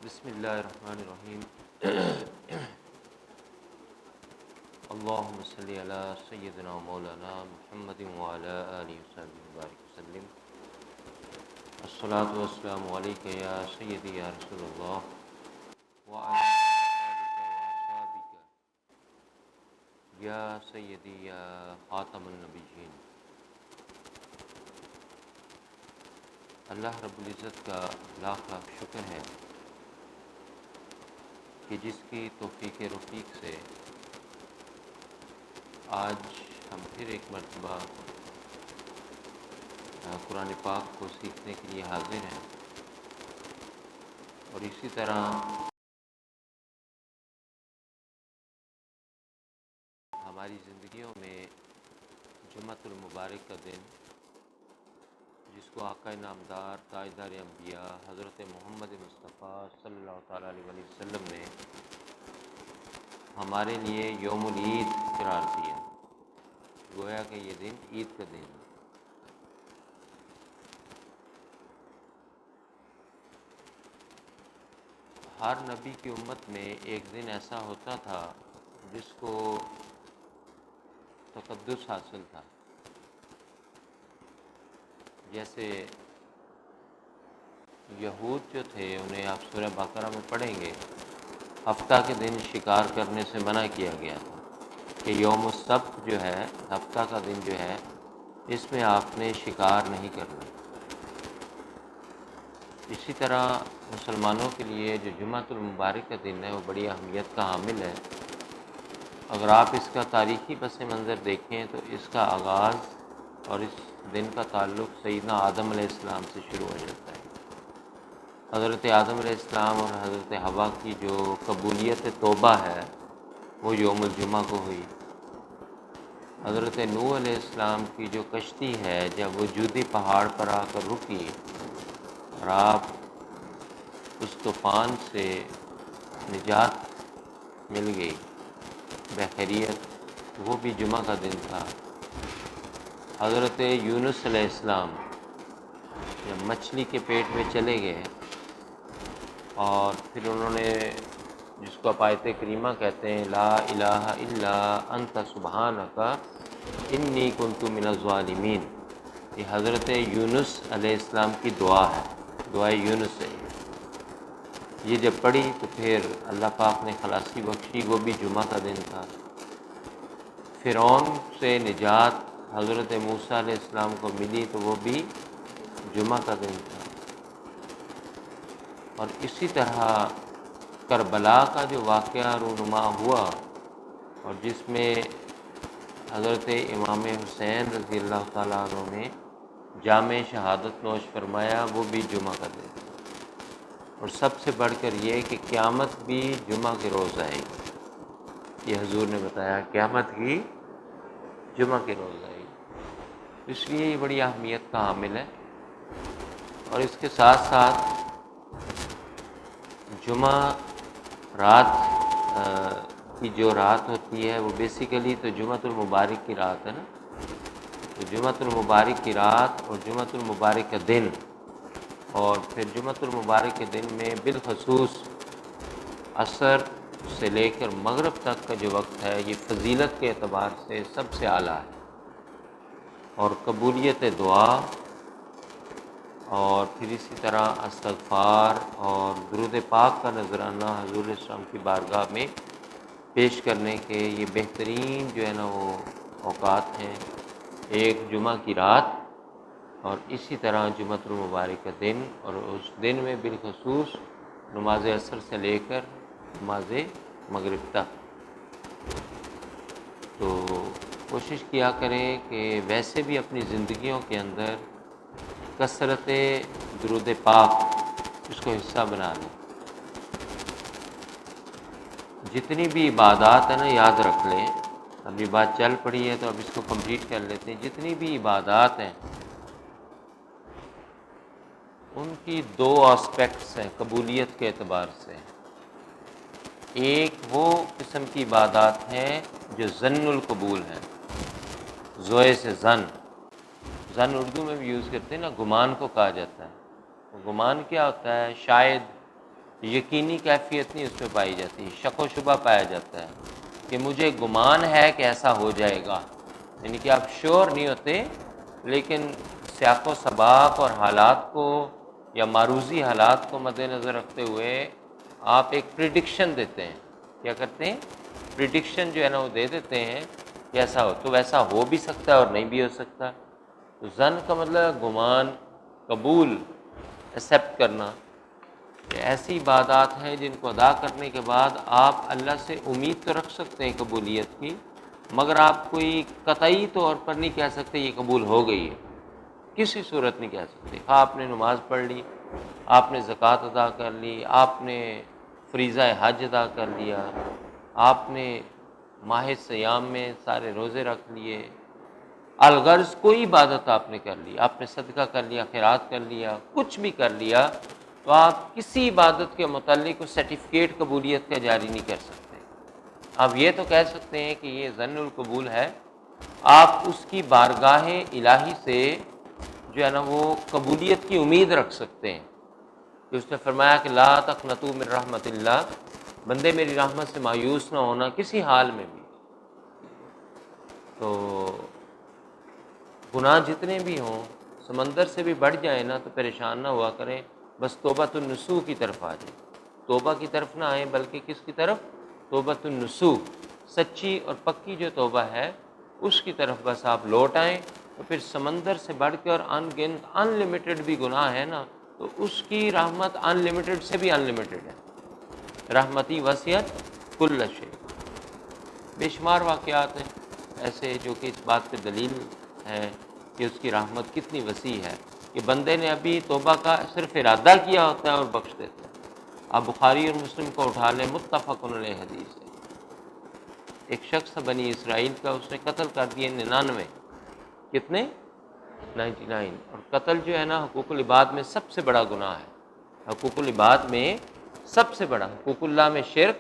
بسم اللہ الرحمن الرحیم اللہم صلی علی سیدنا و مولانا محمد وعلی آلہ وصحبہ وبارک وسلم۔ الصلاۃ والسلام علیک یا سیدی یا رسول اللہ وعلی آلک واصحابک یا سیدی یا خاتم النبیین۔ اللہ رب العزت کا لاکھ لاکھ شکر ہے کہ جس کی توفیق رفیق سے آج ہم پھر ایک مرتبہ قرآن پاک کو سیکھنے کے لیے حاضر ہیں، اور اسی طرح ہماری زندگیوں میں جمعۃ المبارک کا دن، جس کو آقا نامدار تاجدار انبیاء حضرت محمد مصطفیٰ صلی اللہ تعالیٰ علیہ وسلم نے ہمارے لیے یوم العید قرار دیا، گویا کہ یہ دن عید کا دن ہے۔ ہر نبی کی امت میں ایک دن ایسا ہوتا تھا جس کو تقدس حاصل تھا، جیسے یہود جو تھے انہیں آپ سورہ بقرہ میں پڑھیں گے، ہفتہ کے دن شکار کرنے سے منع کیا گیا تھا کہ یوم السبت جو ہے، ہفتہ کا دن جو ہے، اس میں آپ نے شکار نہیں کرنا۔ اسی طرح مسلمانوں کے لیے جو جمعۃ المبارک کا دن ہے وہ بڑی اہمیت کا حامل ہے۔ اگر آپ اس کا تاریخی پس منظر دیکھیں تو اس کا آغاز اور اس دن کا تعلق سیدنا آدم علیہ السلام سے شروع ہو جاتا ہے۔ حضرت آدم علیہ السلام اور حضرت حوا کی جو قبولیت توبہ ہے وہ یوم الجمعہ کو ہوئی۔ حضرت نوح علیہ السلام کی جو کشتی ہے جب وجودی پہاڑ پر آ کر رکی اور آپ اس طوفان سے نجات مل گئی بخیریت، وہ بھی جمعہ کا دن تھا۔ حضرت یونس علیہ السلام جب مچھلی کے پیٹ میں چلے گئے اور پھر انہوں نے، جس کو آپ آیت کریمہ کہتے ہیں، لا الہ الا انت سبحانک انی کنت من الظالمین، یہ حضرت یونس علیہ السلام کی دعا ہے، دعائے یونس ہے۔ یہ جب پڑھی تو پھر اللہ پاک نے خلاصی بخشی، وہ بھی جمعہ کا دن تھا۔ فرعون سے نجات حضرت موسیٰ علیہ السلام کو ملی تو وہ بھی جمعہ کا دن تھا۔ اور اسی طرح کربلا کا جو واقعہ رونما ہوا اور جس میں حضرت امام حسین رضی اللہ تعالیٰ عنہ نے جام شہادت نوش فرمایا، وہ بھی جمعہ کا دن تھا۔ اور سب سے بڑھ کر یہ کہ قیامت بھی جمعہ کے روز آئے گی، یہ حضور نے بتایا، قیامت بھی جمعہ کے روز آئے گی، اس لیے یہ بڑی اہمیت کا حامل ہے۔ اور اس کے ساتھ ساتھ جمعہ رات کی جو رات ہوتی ہے وہ بیسیکلی تو جمعۃ المبارک کی رات ہے نا، تو جمعۃ المبارک کی رات اور جمعۃ المبارک کا دن، اور پھر جمعۃ المبارک کے دن میں بالخصوص عصر سے لے کر مغرب تک کا جو وقت ہے یہ فضیلت کے اعتبار سے سب سے اعلیٰ ہے، اور قبولیت دعا اور پھر اسی طرح استغفار اور درود پاک کا نذرانہ حضور علیہ السلام کی بارگاہ میں پیش کرنے کے یہ بہترین جو ہے نا وہ اوقات ہیں، ایک جمعہ کی رات اور اسی طرح جمعۃ المبارک کا دن، اور اس دن میں بالخصوص نماز عصر سے لے کر نماز مغرب تک۔ تو کوشش کیا کریں کہ ویسے بھی اپنی زندگیوں کے اندر کثرت درود پاک اس کو حصہ بنا لیں۔ جتنی بھی عبادات ہیں نا، یاد رکھ لیں، ابھی بات چل پڑی ہے تو اب اس کو کمپلیٹ کر لیتے ہیں۔ جتنی بھی عبادات ہیں ان کی دو آسپیکٹس ہیں قبولیت کے اعتبار سے۔ ایک وہ قسم کی عبادات ہیں جو ظن القبول ہیں، زوئے سے ظن اردو میں بھی یوز کرتے ہیں نا، گمان کو کہا جاتا ہے۔ وہ گمان کیا ہوتا ہے؟ شاید یقینی کیفیت نہیں اس میں پائی جاتی، شک و شبہ پایا جاتا ہے کہ مجھے گمان ہے کہ ایسا ہو جائے گا، یعنی کہ آپ شور نہیں ہوتے، لیکن سیاق و سباق اور حالات کو یا معروضی حالات کو مد نظر رکھتے ہوئے آپ ایک پریڈکشن دیتے ہیں۔ کیا کرتے ہیں؟ پریڈکشن جو ہے نا وہ دے دیتے ہیں کہ ایسا ہو، تو ویسا ہو بھی سکتا ہے اور نہیں بھی ہو سکتا۔ تو ظن کا مطلب گمان، قبول، ایکسیپٹ کرنا، کہ ایسی عبادات ہیں جن کو ادا کرنے کے بعد آپ اللہ سے امید تو رکھ سکتے ہیں قبولیت کی، مگر آپ کوئی قطعی طور پر نہیں کہہ سکتے یہ قبول ہو گئی ہے، کسی صورت نہیں کہہ سکتے۔ آپ نے نماز پڑھ لی، آپ نے زکوٰۃ ادا کر لی، آپ نے فریضہ حج ادا کر لیا، آپ نے ماہ سیام میں سارے روزے رکھ لیے، الغرض کوئی عبادت آپ نے کر لی، آپ نے صدقہ کر لیا، خیرات کر لیا، کچھ بھی کر لیا، تو آپ کسی عبادت کے متعلق سرٹیفکیٹ قبولیت کا جاری نہیں کر سکتے۔ آپ یہ تو کہہ سکتے ہیں کہ یہ ظن القبول ہے، آپ اس کی بارگاہ الہی سے جو ہے نا وہ قبولیت کی امید رکھ سکتے ہیں، کہ اس نے فرمایا کہ لا تقنطوا من رحمت اللہ، بندے میری رحمت سے مایوس نہ ہونا کسی حال میں بھی۔ تو گناہ جتنے بھی ہوں، سمندر سے بھی بڑھ جائیں نا تو پریشان نہ ہوا کریں، بس توبۃ النصوح کی طرف آ جائیں، توبہ کی طرف نہ آئیں بلکہ کس کی طرف؟ توبۃ النصوح، سچی اور پکی جو توبہ ہے اس کی طرف بس آپ لوٹ آئیں، تو پھر سمندر سے بڑھ کے اور ان گنت ان لمیٹڈ بھی گناہ ہے نا، تو اس کی رحمت ان لمیٹڈ سے بھی ان لمیٹڈ ہے۔ رحمتی وسعت کل شیء، بے شمار واقعات ہیں ایسے جو کہ اس بات پہ دلیل ہے کہ اس کی رحمت کتنی وسیع ہے، کہ بندے نے ابھی توبہ کا صرف ارادہ کیا ہوتا ہے اور بخش دیتا ہے۔ آپ بخاری اور مسلم کو اٹھا لیں، متفق علیہ حدیث ہے، ایک شخص تھا بنی اسرائیل کا، اس نے قتل کر دیے 99، کتنے؟ 99۔ اور قتل جو ہے نا حقوق العباد میں سب سے بڑا گناہ ہے، حقوق العباد میں سب سے بڑا، حقوق اللہ میں شرک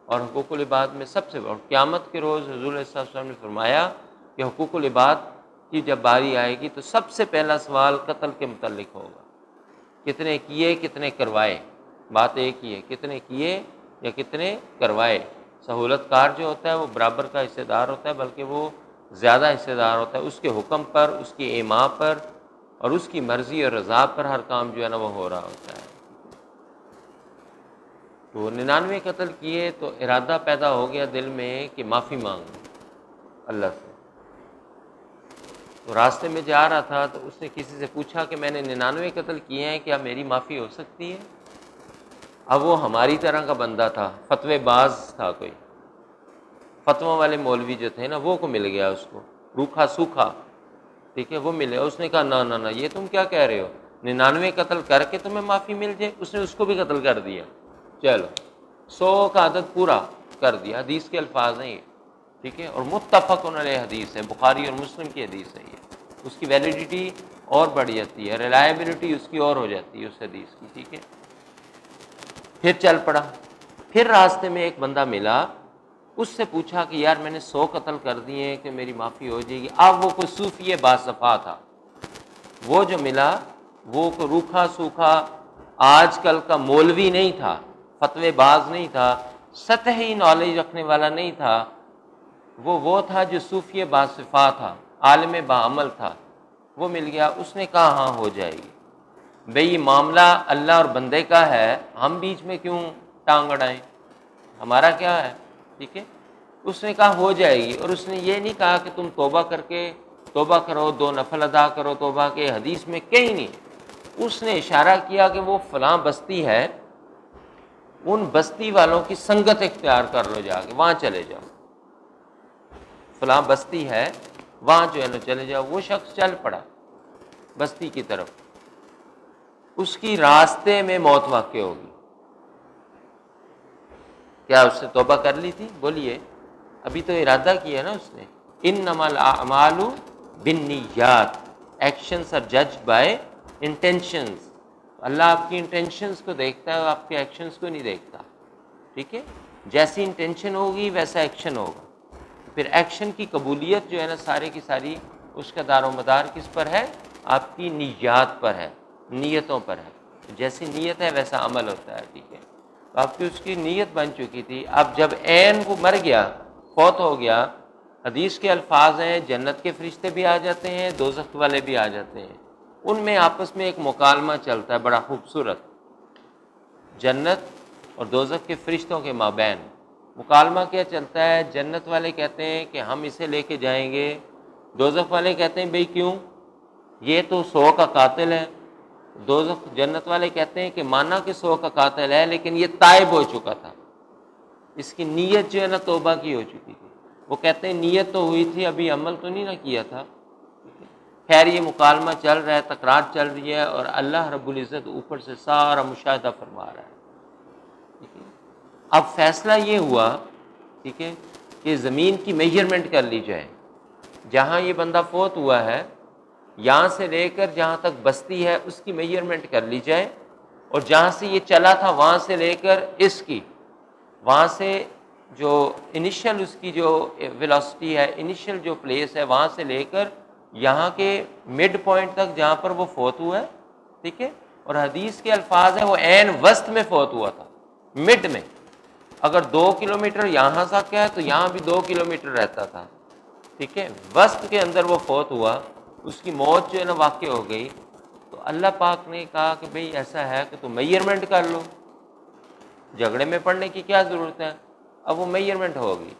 اور حقوق العباد میں سب سے بڑا۔ اور قیامت کے روز حضور علیہ السلام نے فرمایا کہ حقوق العباد کی جب باری آئے گی تو سب سے پہلا سوال قتل کے متعلق ہوگا، کتنے کیے کتنے کروائے، بات ایک ہی ہے، کتنے کیے یا کتنے کروائے۔ سہولت کار جو ہوتا ہے وہ برابر کا حصہ دار ہوتا ہے، بلکہ وہ زیادہ حصہ دار ہوتا ہے، اس کے حکم پر، اس کی ایما پر اور اس کی مرضی اور رضا پر ہر کام جو ہے نا وہ ہو رہا ہوتا ہے۔ تو 99 قتل کیے تو ارادہ پیدا ہو گیا دل میں کہ معافی مانگو اللہ سے۔ تو راستے میں جا رہا تھا تو اس نے کسی سے پوچھا کہ میں نے 99 قتل کیے ہیں، کیا میری معافی ہو سکتی ہے؟ اب وہ ہماری طرح کا بندہ تھا، فتوی باز تھا، کوئی فتویٰ والے مولوی جو تھے نا وہ کو مل گیا، اس کو روکھا سوکھا، ٹھیک ہے، وہ ملے، اس نے کہا نہ نہ نہ، یہ تم کیا کہہ رہے ہو، 99 قتل کر کے تمہیں معافی مل جائے؟ اس نے اس کو بھی قتل کر دیا، چلو 100 کا عدد پورا کر دیا، حدیث کے الفاظ ہیں یہ، ٹھیک ہے، اور متفق علیہ حدیث ہے، بخاری اور مسلم کی حدیث ہے یہ، اس کی ویلیڈیٹی اور بڑھ جاتی ہے، ریلائبلٹی اس کی اور ہو جاتی ہے اس حدیث کی، ٹھیک ہے۔ پھر چل پڑا، پھر راستے میں ایک بندہ ملا، اس سے پوچھا کہ یار میں نے 100 قتل کر دیے کہ میری معافی ہو جائے گی؟ اب وہ کوئی صوفی باصفا تھا، وہ جو ملا وہ کوئی روکھا سوکھا آج کل کا مولوی نہیں تھا، فتوی باز نہیں تھا، سطحی نالج رکھنے والا نہیں تھا، وہ تھا جو صوفی باصفا تھا، عالم باعمل تھا، وہ مل گیا، اس نے کہا ہاں ہو جائے گی۔ بھئی یہ معاملہ اللہ اور بندے کا ہے، ہم بیچ میں کیوں ٹانگ اڑائیں، ہمارا کیا ہے، ٹھیک ہے۔ اس نے کہا ہو جائے گی، اور اس نے یہ نہیں کہا کہ تم توبہ کر کے توبہ کرو، 2 نفل ادا کرو توبہ کے، حدیث میں کہیں نہیں، اس نے اشارہ کیا کہ وہ فلاں بستی ہے، ان بستی والوں کی سنگت اختیار کر لو، جا کے وہاں چلے جاؤ، فلاں بستی ہے وہاں جو ہے نا چلے جاؤ۔ وہ شخص چل پڑا بستی کی طرف، اس کی راستے میں موت واقع ہوگی۔ کیا اس نے توبہ کر لی تھی؟ بولیے، ابھی تو ارادہ کیا نا اس نے، انما الاعمال بالنیات، actions are judged by intentions, اللہ آپ کی انٹینشنز کو دیکھتا ہے، اور آپ کے ایکشنز کو نہیں دیکھتا، ٹھیک ہے، جیسی انٹینشن ہوگی ویسا ایکشن ہوگا۔ پھر ایکشن کی قبولیت جو ہے نا سارے کی ساری اس کا دار و مدار کس پر ہے؟ آپ کی نیات پر ہے، نیتوں پر ہے، جیسی نیت ہے ویسا عمل ہوتا ہے، ٹھیک ہے۔ تو اب تو اس کی نیت بن چکی تھی. اب جب عین وہ مر گیا، فوت ہو گیا، حدیث کے الفاظ ہیں جنت کے فرشتے بھی آ جاتے ہیں، دوزخ والے بھی آ جاتے ہیں، ان میں آپس میں ایک مکالمہ چلتا ہے بڑا خوبصورت، جنت اور دوزخ کے فرشتوں کے مابین مکالمہ کیا چلتا ہے. جنت والے کہتے ہیں کہ ہم اسے لے کے جائیں گے، دوزخ والے کہتے ہیں بھئی کیوں، یہ تو 100 کا قاتل ہے. جنت والے کہتے ہیں کہ مانا کہ 100 کا قاتل ہے لیکن یہ تائب ہو چکا تھا، اس کی نیت جو ہے نا توبہ کی ہو چکی تھی. وہ کہتے ہیں نیت تو ہوئی تھی، ابھی عمل تو نہیں نہ کیا تھا. خیر یہ مکالمہ چل رہا ہے، تکرار چل رہی ہے، اور اللہ رب العزت اوپر سے سارا مشاہدہ فرما رہا ہے. ٹھیک ہے، اب فیصلہ یہ ہوا، ٹھیک ہے، کہ زمین کی میجرمنٹ کر لی جائے. جہاں یہ بندہ فوت ہوا ہے یہاں سے لے کر جہاں تک بستی ہے اس کی میجرمنٹ کر لی جائے، اور جہاں سے یہ چلا تھا وہاں سے لے کر اس کی، وہاں سے جو انیشل اس کی جو ویلاسٹی ہے، انیشل جو پلیس ہے، وہاں سے لے کر یہاں کے مڈ پوائنٹ تک جہاں پر وہ فوت ہوا ہے. ٹھیک ہے، اور حدیث کے الفاظ ہیں وہ عین وسط میں فوت ہوا تھا، مڈ میں. اگر 2 کلومیٹر یہاں تک ہے تو یہاں بھی 2 کلومیٹر رہتا تھا. ٹھیک ہے، وسط کے اندر وہ فوت ہوا، اس کی موت جو ہے نا واقع ہو گئی. تو اللہ پاک نے کہا کہ بھئی ایسا ہے کہ تم میجرمنٹ کر لو، جھگڑے میں پڑنے کی کیا ضرورت ہے. اب وہ میجرمنٹ ہوگی،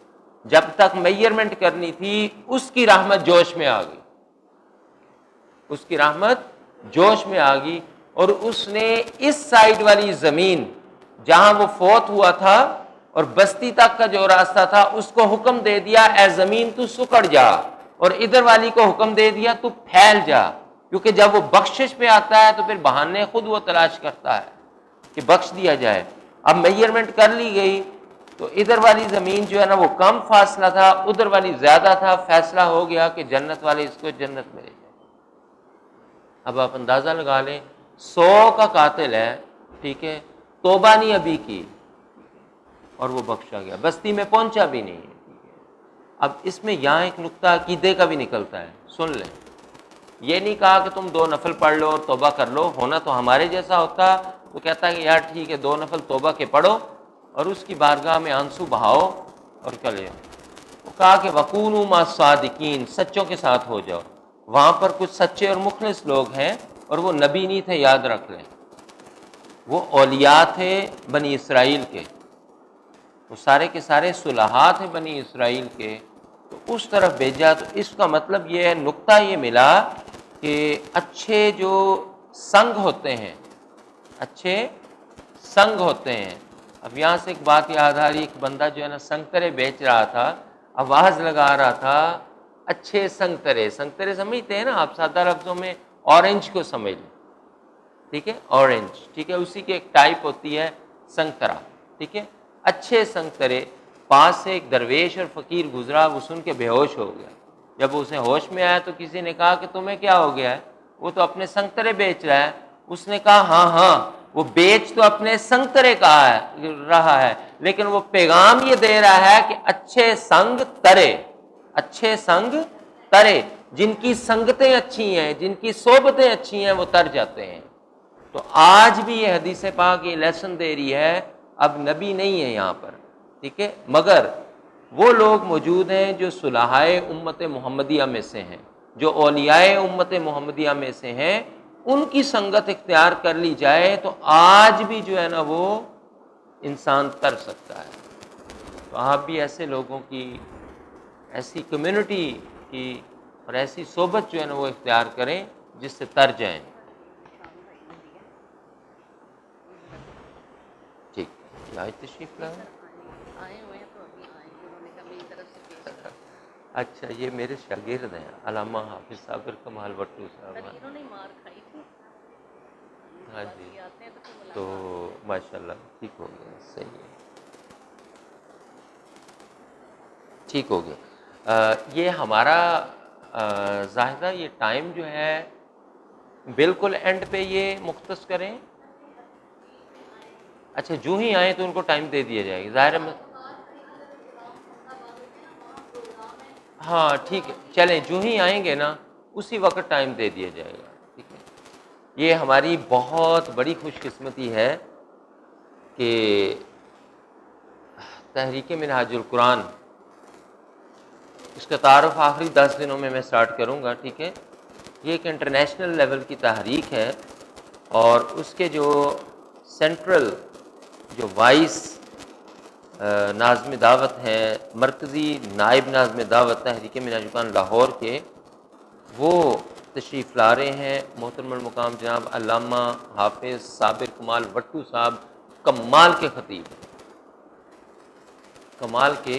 جب تک میجرمنٹ کرنی تھی اس کی رحمت جوش میں آ گئی، اس کی رحمت جوش میں آ گئی، اور اس نے اس سائڈ والی زمین جہاں وہ فوت ہوا تھا اور بستی تک کا جو راستہ تھا اس کو حکم دے دیا اے زمین تو سکڑ جا، اور ادھر والی کو حکم دے دیا تو پھیل جا. کیونکہ جب وہ بخشش پہ آتا ہے تو پھر بہانے خود وہ تلاش کرتا ہے کہ بخش دیا جائے. اب میجرمنٹ کر لی گئی تو ادھر والی زمین جو ہے نا وہ کم فاصلہ تھا، ادھر والی زیادہ تھا. فیصلہ ہو گیا کہ جنت والے اس کو جنت میں لے جائیں. اب آپ اندازہ لگا لیں 100 کا قاتل ہے، ٹھیک ہے، توبہ نہیں ابھی کی اور وہ بخشا گیا، بستی میں پہنچا بھی نہیں ہے. اب اس میں یہاں ایک نقطہ عقیدے کا بھی نکلتا ہے، سن لیں. یہ نہیں کہا کہ تم 2 نفل پڑھ لو اور توبہ کر لو، ہونا تو ہمارے جیسا ہوتا تو کہتا ہے کہ یار ٹھیک ہے 2 نفل توبہ کے پڑھو اور اس کی بارگاہ میں آنسو بہاؤ اور چلے جاؤ. وہ کہا کہ وَكُونُوا مَعَ الصَّادِقِينَ، سچوں کے ساتھ ہو جاؤ. وہاں پر کچھ سچے اور مخلص لوگ ہیں، اور وہ نبی نہیں تھے، یاد رکھ لیں، وہ اولیاء تھے بنی اسرائیل کے، وہ سارے کے سارے صلحاء تھے بنی اسرائیل کے. تو اس طرف بھیجا. تو اس کا مطلب یہ ہے، نقطہ یہ ملا کہ اچھے جو سنگ ہوتے ہیں، اچھے سنگ ہوتے ہیں. اب یہاں سے ایک بات یاد آ رہی، ایک بندہ جو ہے نا سنگترے بیچ رہا تھا، آواز لگا رہا تھا اچھے سنگترے. سنگترے سمجھتے ہیں نا آپ، سادہ لفظوں میں اورنج کو سمجھ لیں. ٹھیک ہے، اورنج، ٹھیک ہے، اسی کی ایک ٹائپ ہوتی ہے سنگترا. ٹھیک ہے، اچھے سنگترے. پاس سے ایک درویش اور فقیر گزرا، وہ سن کے بے ہوش ہو گیا. جب اسے ہوش میں آیا تو کسی نے کہا کہ تمہیں کیا ہو گیا ہے؟ وہ تو اپنے سنگترے بیچ رہا ہے. اس نے کہا ہاں ہاں، وہ بیچ تو اپنے سنگترے رہا ہے، لیکن وہ پیغام یہ دے رہا ہے کہ اچھے سنگ ترے، اچھے سنگ ترے. جن کی سنگتیں اچھی ہیں، جن کی صحبتیں اچھی ہیں، وہ تر جاتے ہیں. تو آج بھی یہ حدیث پاک یہ لیسن دے رہی ہے. اب نبی نہیں ہے یہاں پر، ٹھیک ہے، مگر وہ لوگ موجود ہیں جو صلحائے امت محمدیہ میں سے ہیں، جو اولیاء امت محمدیہ میں سے ہیں. ان کی سنگت اختیار کر لی جائے تو آج بھی جو ہے نا وہ انسان تر سکتا ہے. تو آپ بھی ایسے لوگوں کی، ایسی کمیونٹی کی اور ایسی صحبت جو ہے نا وہ اختیار کریں جس سے تر جائیں. ٹھیک، آج تشریف لائیں. آئے ہوئے ہیں تو ابھی آئے ہیں، انہوں نے کہا میری طرف سے پیش کر. اچھا، یہ میرے شاگرد ہیں علامہ حافظ صابر کمال بٹو صاحب. سر انہوں نے مار کھائی تھی. ہاں بس جی، یہ آتے ہیں تو پھر تو ملاقات ہو جاتی ہے. ماشاء اللہ ٹھیک ہو گیا، صحیح ہے، ٹھیک ہو گیا. یہ ہمارا زاہدہ یہ ٹائم جو ہے بالکل اینڈ پہ یہ مختص کریں. اچھا، جو ہی آئیں تو ان کو ٹائم دے دیا جائے گا، ظاہر ہے. ہاں ٹھیک ہے، چلیں جو ہی آئیں گے نا اسی وقت ٹائم دے دیا جائے گا. ٹھیک ہے، یہ ہماری بہت بڑی خوش قسمتی ہے کہ تحریک منہاج القرآن، اس کا تعارف آخری 10 دنوں میں سٹارٹ کروں گا، ٹھیک ہے۔ یہ ایک انٹرنیشنل لیول کی تحریک ہے، اور اس کے جو سینٹرل جو وائس ناظم دعوت ہیں، مرکزی نائب ناظم دعوت تحریک منہاج القرآن لاہور کے، وہ تشریف لا رہے ہیں محترم المقام جناب علامہ حافظ صابر کمال وٹو صاحب، کمال کے خطیب ہیں، کمال کے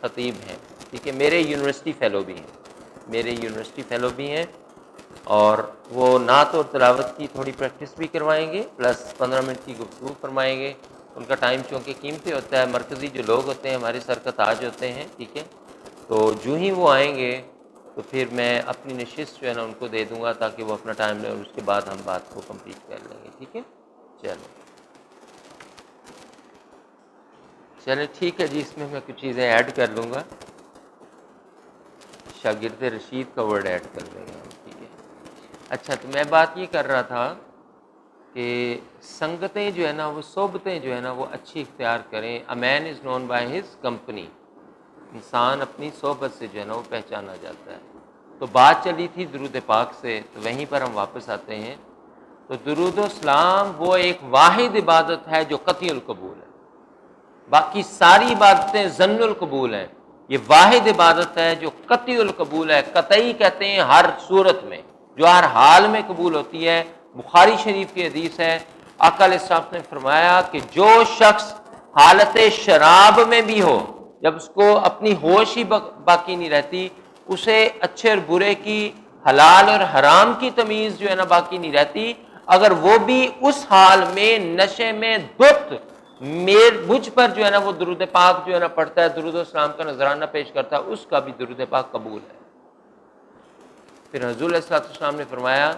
خطیب ہیں، ٹھیک ہے۔ میرے یونیورسٹی فیلو بھی ہیں، اور وہ نعت اور تلاوت کی تھوڑی پریکٹس بھی کروائیں گے، پلس 15 منٹ کی گفتگو فرمائیں گے۔ ان کا ٹائم چونکہ قیمتی ہوتا ہے، مرکزی جو لوگ ہوتے ہیں ہمارے سر کا تاج ہوتے ہیں، ٹھیک ہے۔ تو جو ہی وہ آئیں گے تو پھر میں اپنی نشست جو ہے نا ان کو دے دوں گا، تاکہ وہ اپنا ٹائم لیں، اور اس کے بعد ہم بات کو کمپلیٹ کر لیں گے، ٹھیک ہے۔ چلیں ٹھیک ہے جی، اس میں کچھ چیزیں ایڈ کر لوں گا، شاگرد رشید کا ورڈ ایڈ کر لیں گے، ٹھیک ہے۔ اچھا، تو میں بات یہ کر رہا تھا کہ سنگتیں جو ہے نا، وہ صحبتیں جو ہے نا، وہ اچھی اختیار کریں۔ اے مین از نون بائی ہز کمپنی، انسان اپنی صحبت سے جو ہے نا وہ پہچانا جاتا ہے۔ تو بات چلی تھی درود پاک سے، تو وہیں پر ہم واپس آتے ہیں۔ تو درود و سلام وہ ایک واحد عبادت ہے جو قطعی القبول ہے، باقی ساری عبادتیں ظن القبول ہیں، یہ واحد عبادت ہے جو قطعی القبول ہے۔ قطعی کہتے ہیں ہر صورت میں، جو ہر حال میں قبول ہوتی ہے۔ بخاری شریف کی حدیث ہے، آقا علیہ السلام نے فرمایا کہ جو شخص حالت شراب میں بھی ہو، جب اس کو اپنی ہوش ہی باقی نہیں رہتی، اسے اچھے اور برے کی، حلال اور حرام کی تمیز جو ہے نا باقی نہیں رہتی، اگر وہ بھی اس حال میں نشے میں دھت مجھ پر جو ہے نا وہ درود پاک جو ہے نا پڑھتا ہے، درود و اسلام کا نذرانہ پیش کرتا ہے، اس کا بھی درود پاک قبول ہے۔ پھر حضور علیہ السلام نے فرمایا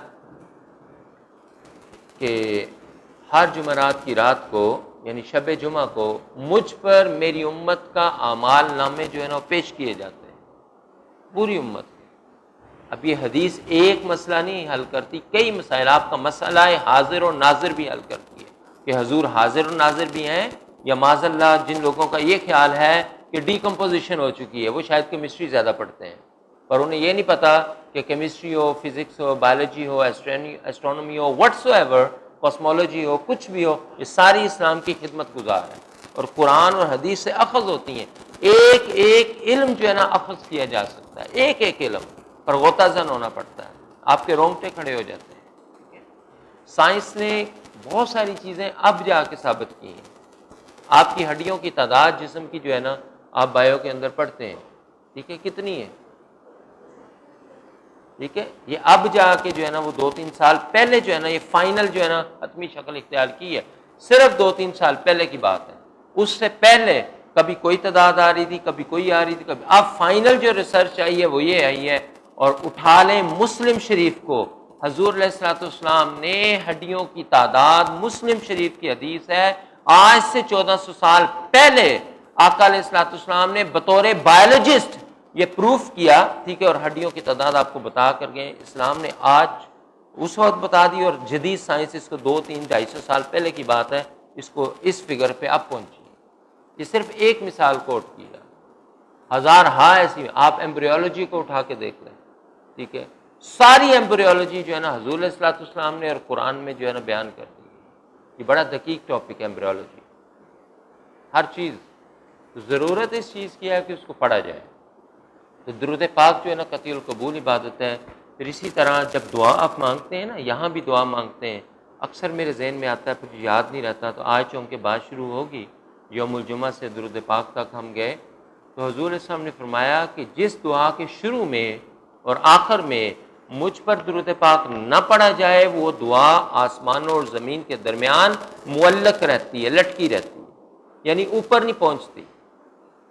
کہ ہر جمعرات کی رات کو، یعنی شب جمعہ کو، مجھ پر میری امت کا اعمال نامے جو ہے نا وہ پیش کیے جاتے ہیں، پوری امت کے۔ اب یہ حدیث ایک مسئلہ نہیں حل کرتی، کئی مسائل، آپ کا مسئلہ حاضر و ناظر بھی حل کرتی ہے، کہ حضور حاضر و ناظر بھی ہیں، یا معاذ اللہ جن لوگوں کا یہ خیال ہے کہ ڈیکمپوزیشن ہو چکی ہے، وہ شاید کیمسٹری زیادہ پڑھتے ہیں، پر انہیں یہ نہیں پتا کہ کیمسٹری ہو، فزکس ہو، بایولوجی ہو، ایسٹرونومی ہو، وٹس ایور، کاسمولوجی ہو، کچھ بھی ہو، یہ ساری اسلام کی خدمت گزار ہے، اور قرآن اور حدیث سے اخذ ہوتی ہیں۔ ایک ایک علم جو ہے نا اخذ کیا جا سکتا ہے، ایک ایک علم پر غوطہ زن ہونا پڑتا ہے، آپ کے رونگٹے کھڑے ہو جاتے ہیں۔ سائنس نے بہت ساری چیزیں اب جا کے ثابت کی ہیں۔ آپ کی ہڈیوں کی تعداد جسم کی جو ہے نا، آپ بایو کے اندر پڑھتے ہیں، ٹھیک ہے، کتنی ہے، ٹھیک ہے، یہ اب جا کے جو ہے نا وہ 2-3 سال پہلے جو ہے نا یہ فائنل جو ہے نا حتمی شکل اختیار کی ہے، صرف 2-3 سال پہلے کی بات ہے۔ اس سے پہلے کبھی کوئی تعداد آ رہی تھی، کبھی کوئی آ رہی تھی، کبھی، اب فائنل جو ریسرچ آئی ہے وہ یہ آئی ہے۔ اور اٹھا لیں مسلم شریف کو، حضور علیہ السلام نے ہڈیوں کی تعداد، مسلم شریف کی حدیث ہے، آج سے 1400 سال پہلے آقا علیہ السلام نے بطور بایولوجسٹ یہ پروف کیا، ٹھیک ہے، اور ہڈیوں کی تعداد آپ کو بتا کر گئے۔ اسلام نے آج اس وقت بتا دی، اور جدید سائنس اس کو 200-300-250 سال پہلے کی بات ہے، اس کو اس فگر پہ اب پہنچی۔ یہ صرف ایک مثال کوٹ کی ہے، ہزار ہاں ایسی، آپ ایمبریولوجی کو اٹھا کے دیکھ لیں، ٹھیک ہے، ساری ایمبریولوجی جو ہے نا حضور علیہ السلام نے اور قرآن میں جو ہے نا بیان کر دی ہے۔ یہ بڑا دقیق ٹاپک ہے ایمبریولوجی، ہر چیز، تو ضرورت اس چیز کی ہے کہ اس کو پڑھا جائے۔ تو درود پاک جو ہے نا قطعی القبول عبادت ہے۔ پھر اسی طرح جب دعا آپ مانگتے ہیں نا، یہاں بھی دعا مانگتے ہیں، اکثر میرے ذہن میں آتا ہے، پھر یاد نہیں رہتا، تو آج چونکہ بات شروع ہوگی، یوم الجمعہ سے درود پاک تک ہم گئے، تو حضور علیہ السلام نے فرمایا کہ جس دعا کے شروع میں اور آخر میں مجھ پر درود پاک نہ پڑھا جائے، وہ دعا آسمانوں اور زمین کے درمیان معلق رہتی ہے، لٹکی رہتی ہے، یعنی اوپر نہیں پہنچتی۔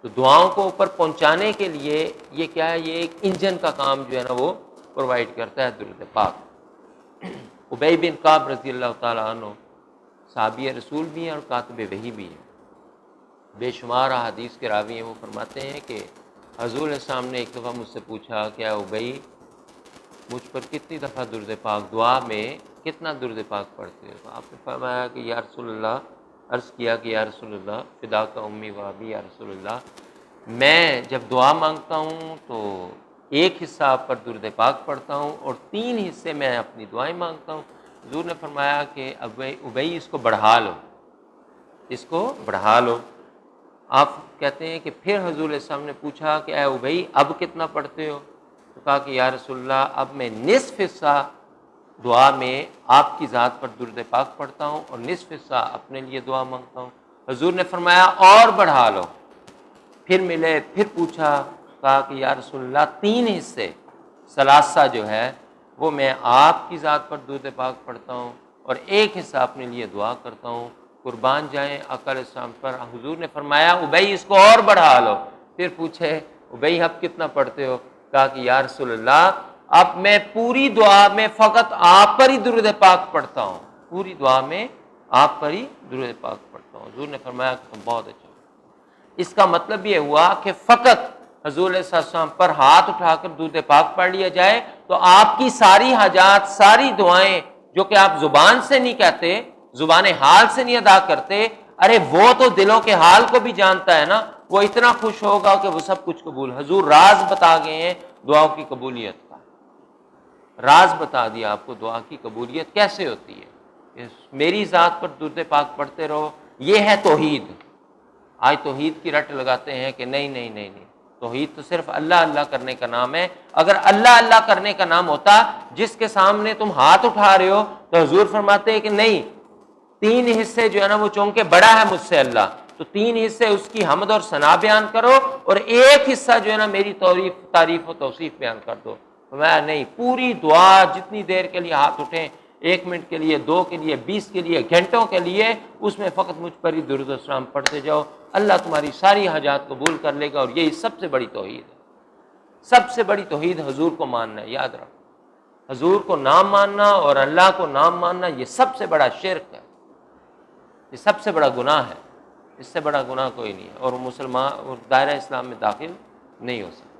تو دعاؤں کو اوپر پہنچانے کے لیے یہ کیا ہے، یہ ایک انجن کا کام جو ہے نا وہ پرووائڈ کرتا ہے درود پاک۔ ابی بن کعب رضی اللہ تعالیٰ عنہ صحابی رسول بھی ہیں اور کاتب وحی بھی ہیں، بے شمار احادیث کے راوی ہیں۔ وہ فرماتے ہیں کہ حضور علیہ السلام نے ایک دفعہ مجھ سے پوچھا، کیا ابی مجھ پر کتنی دفعہ درود پاک، دعا میں کتنا درود پاک پڑھتے ہو؟ تو آپ نے فرمایا کہ یا رسول اللہ عرض کیا کہ یا رسول اللہ فدا کا امی و ابی، یا رسول اللہ میں جب دعا مانگتا ہوں تو ایک حصہ آپ پر درود پاک پڑھتا ہوں اور 3 حصے میں اپنی دعائیں مانگتا ہوں۔ حضور نے فرمایا کہ ابئی اس کو بڑھا لو، اس کو بڑھا لو۔ آپ کہتے ہیں کہ پھر حضور علیہ السلام نے پوچھا کہ اے ابئی اب کتنا پڑھتے ہو؟ تو کہا کہ یا رسول اللہ اب میں نصف حصہ دعا میں آپ کی ذات پر درود پاک پڑھتا ہوں اور نصف حصہ اپنے لیے دعا مانگتا ہوں۔ حضور نے فرمایا اور بڑھا لو۔ پھر ملے، پھر پوچھا، کہا کہ یا رسول اللہ 3 حصے ثلاثہ جو ہے وہ میں آپ کی ذات پر درود پاک پڑھتا ہوں اور ایک حصہ اپنے لیے دعا کرتا ہوں۔ قربان جائیں آقا علیہ السلام پر حضور نے فرمایا ابئی اس کو اور بڑھا لو۔ پھر پوچھے ابئی اب کتنا پڑھتے ہو؟ کہا کہ یا رسول اللہ اب میں پوری دعا میں فقط آپ پر ہی درود پاک پڑھتا ہوں، پوری دعا میں آپ پر ہی درود پاک پڑھتا ہوں۔ حضور نے فرمایا کہ بہت اچھا۔ اس کا مطلب یہ ہوا کہ فقط حضور علیہ السلام پر ہاتھ اٹھا کر درود پاک پڑھ لیا جائے تو آپ کی ساری حاجات، ساری دعائیں جو کہ آپ زبان سے نہیں کہتے، زبان حال سے نہیں ادا کرتے، ارے وہ تو دلوں کے حال کو بھی جانتا ہے نا، وہ اتنا خوش ہوگا کہ وہ سب کچھ قبول۔ حضور راز بتا گئے ہیں دعاؤں کی قبولیت کا، راز بتا دیا آپ کو دعا کی قبولیت کیسے ہوتی ہے۔ میری ذات پر درود پاک پڑھتے رہو، یہ ہے توحید۔ آج توحید کی رٹ لگاتے ہیں کہ نہیں نہیں نہیں نہیں، توحید تو صرف اللہ اللہ کرنے کا نام ہے۔ اگر اللہ اللہ کرنے کا نام ہوتا، جس کے سامنے تم ہاتھ اٹھا رہے ہو تو حضور فرماتے ہیں کہ نہیں، 3 حصے جو ہے نا وہ چونکہ بڑا ہے مجھ سے اللہ، تو 3 حصے اس کی حمد اور ثنا بیان کرو اور ایک حصہ جو ہے نا میری تعریف و توصیف بیان کر دو۔ فرمایا نہیں، پوری دعا جتنی دیر کے لیے ہاتھ اٹھیں، 1 منٹ کے لیے، 2 کے لیے، 20 کے لیے، گھنٹوں کے لیے، اس میں فقط مجھ پر ہی درود و سلام پڑھتے جاؤ، اللہ تمہاری ساری حاجات قبول کر لے گا۔ اور یہی سب سے بڑی توحید ہے، سب سے بڑی توحید حضور کو ماننا ہے۔ یاد رکھو، حضور کو نام ماننا اور اللہ کو نام ماننا یہ سب سے بڑا شرک ہے، یہ سب سے بڑا گناہ ہے، اس سے بڑا گناہ کوئی نہیں ہے، اور مسلمان اور دائرہ اسلام میں داخل نہیں ہو سکتا۔